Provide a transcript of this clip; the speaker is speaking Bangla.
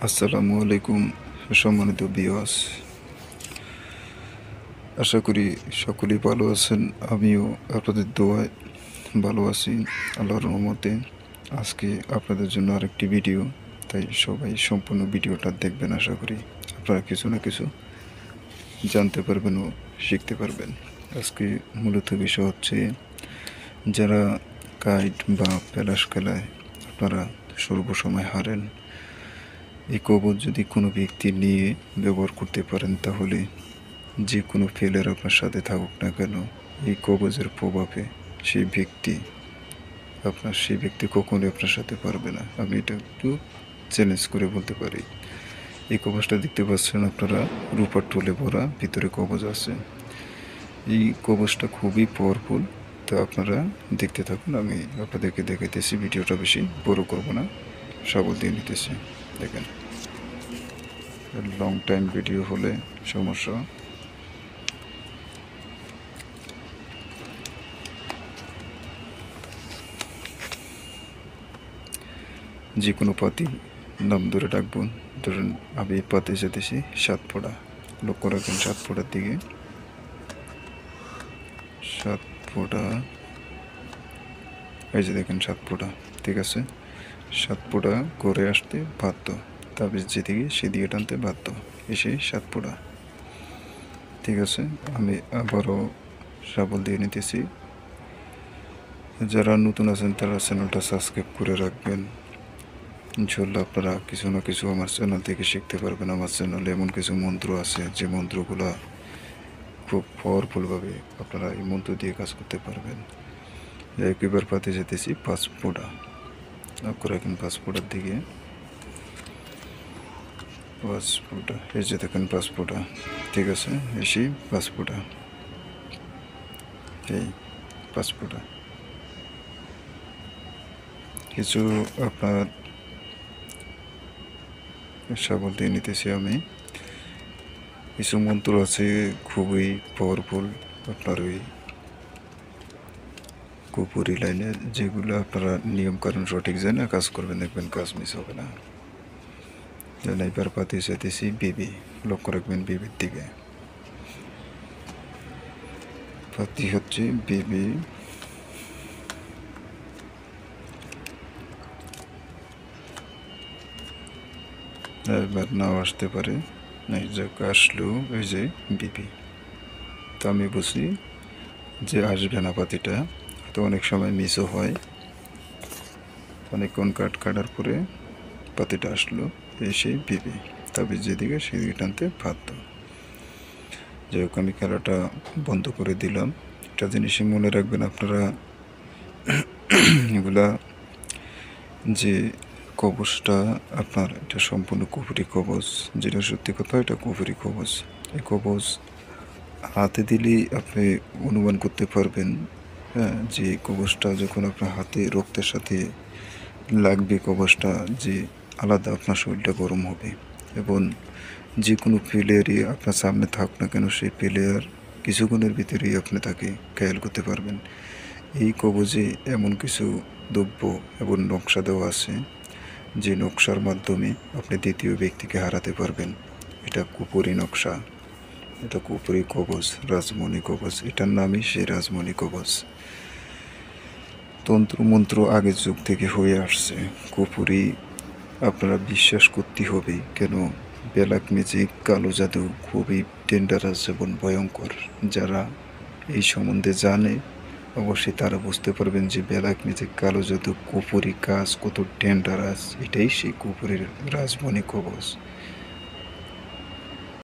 আসসালামু আলাইকুম সম্মানিত ভিউয়ার্স, আশা করি সকলেই ভালো আছেন। আমিও আপনাদের দোয়ায় ভালো আছি, আল্লাহর রহমতে। আজকে আপনাদের জন্য আরেকটি ভিডিও, তাই সবাই সম্পূর্ণ ভিডিওটা দেখবেন। আশা করি আপনারা কিছু না কিছু জানতে পারবেন ও শিখতে পারবেন। আজকে মূলত বিষয় হচ্ছে, যারা কাইট বা প্যালাস খেলায় আপনারা সর্বসময় হারেন, এই কবজ যদি কোনো ব্যক্তি নিয়ে ব্যবহার করতে পারেন, তাহলে যে কোনো ফেলের আপনার সাথে থাকুক না কেন, এই কবজের প্রভাবে সেই ব্যক্তি কখনোই আপনার সাথে পারবে না। আমি এটা একটু চ্যালেঞ্জ করে বলতে পারি। এই কবজটা দেখতে পাচ্ছেন আপনারা, রূপার টোলে ভরা, ভিতরে কবজ আছে। এই কবজটা খুবই পাওয়ারফুল, তো আপনারা দেখতে থাকুন। আমি আপনাদেরকে দেখাইতেছি, ভিডিওটা বেশি বড় করব না, সাবল দিয়ে নিতেছি। দেখেন, লং টাইম ভিডিও হলে সমস্যা। যে কোনো পাতি নাম ধরে ডাকবো। ধরুন আমি পাতে যেতেছি 7 ফোঁটা, লক্ষ্য রাখবেন 7 ফোঁটার দিকে। 7 ফোঁটা, এই যে দেখেন 7 ফোঁটা, ঠিক আছে। 7 ফোঁটা করে আসতে বাধ্য, তাবিজ যেদিকে সেদিকে টানতে বাধ্য, এসে 7 ফোঁটা, ঠিক আছে। আমি আবারও সাবল দিয়ে নিতেছি। যারা নতুন আছেন তারা চ্যানেলটা সাবস্ক্রাইব করে রাখবেন। ইনশাল্লাহ আপনারা কিছু না কিছু আমার চ্যানেল থেকে শিখতে পারবেন। আমার চ্যানেলে এমন কিছু মন্ত্র আছে, যে মন্ত্রগুলো খুব পাওয়ারফুলভাবে আপনারা এই মন্ত্র দিয়ে কাজ করতে পারবেন। একবার পাতে যেতেছি 5 ফোঁটা, লক্ষ্য রাখেন 5 ফোঁটার দিকে। 5 ফোঁটা, এই যে দেখেন 5 ফোঁটা, ঠিক আছে। এসে 5 ফোঁটা, এই 5 ফোঁটা। কিছু আপনার সাবল দিয়ে নিতেছি আমি। কিছু মন্ত্র আছে খুবই পাওয়ারফুল, আপনার ওই কুপুরি লাইনে, যেগুলো আপনারা নিয়মকানুন সঠিক জানে কাজ করবেন, দেখবেন কাজ মিস হবে না। যেন এবার পাতি যেতেছি বিবি, লক্ষ্য রাখবেন বিবির দিকে। পাতি হচ্ছে বিবি, এবার নাও আসতে পারে, এই যে আসলো, এই যে বিবি। তো আমি বুঝি যে আসবে না পাতিটা, তো অনেক সময় মিসও হয়। অনেকক্ষণ কাটার পরে পাতিটা আসলো, এসে বিবি, তবে যেদিকে সেদিকে টানতে বাধ্য। যাই হোক, আমি খেলাটা বন্ধ করে দিলাম। একটা জিনিসই মনে রাখবেন আপনারা, এগুলা যে কবচটা আপনার, এটা সম্পূর্ণ কুফরি কবচ। যেটা সত্যি কথা, এটা কুফরি কবচ। এই কবচ হাতে দিলেই আপনি অনুমান করতে পারবেন, হ্যাঁ, যে কবচটা যখন আপনার হাতে রক্তের সাথে লাগবে, কবচটা যে আলাদা আপনার শরীরটা গরম হবে, এবং যে কোনো প্লেয়ারই আপনার সামনে থাক না কেন, সেই প্লেয়ার কিছুক্ষণের ভিতরেই আপনি তাকে খেয়াল করতে পারবেন। এই কবজে এমন কিছু দ্রব্য এবং নকশা দেওয়া আছে, যে নকশার মাধ্যমে আপনি দ্বিতীয় ব্যক্তিকে হারাতে পারবেন। এটা কুপুরি নকশা, এটা কুপুরি কবচ, রাজমণি কবচ, এটার নামই সেই রাজমণি কবচ। তন্ত্রমন্ত্র আগের যুগ থেকে হয়ে আসছে। কুপুরি আপনারা বিশ্বাস করতে হবে, কেন ব্ল্যাক ম্যাজিক, কালো জাদু খুবই ডেঞ্জারাস এবং ভয়ঙ্কর। যারা এই সম্বন্ধে জানে, অবশ্যই তারা বুঝতে পারবেন যে ব্ল্যাক ম্যাজিক, কালো জাদু, কুপুরি কাজ কত ডেঞ্জারাস। এটাই সেই কুপুরের রাজমণি কবচ।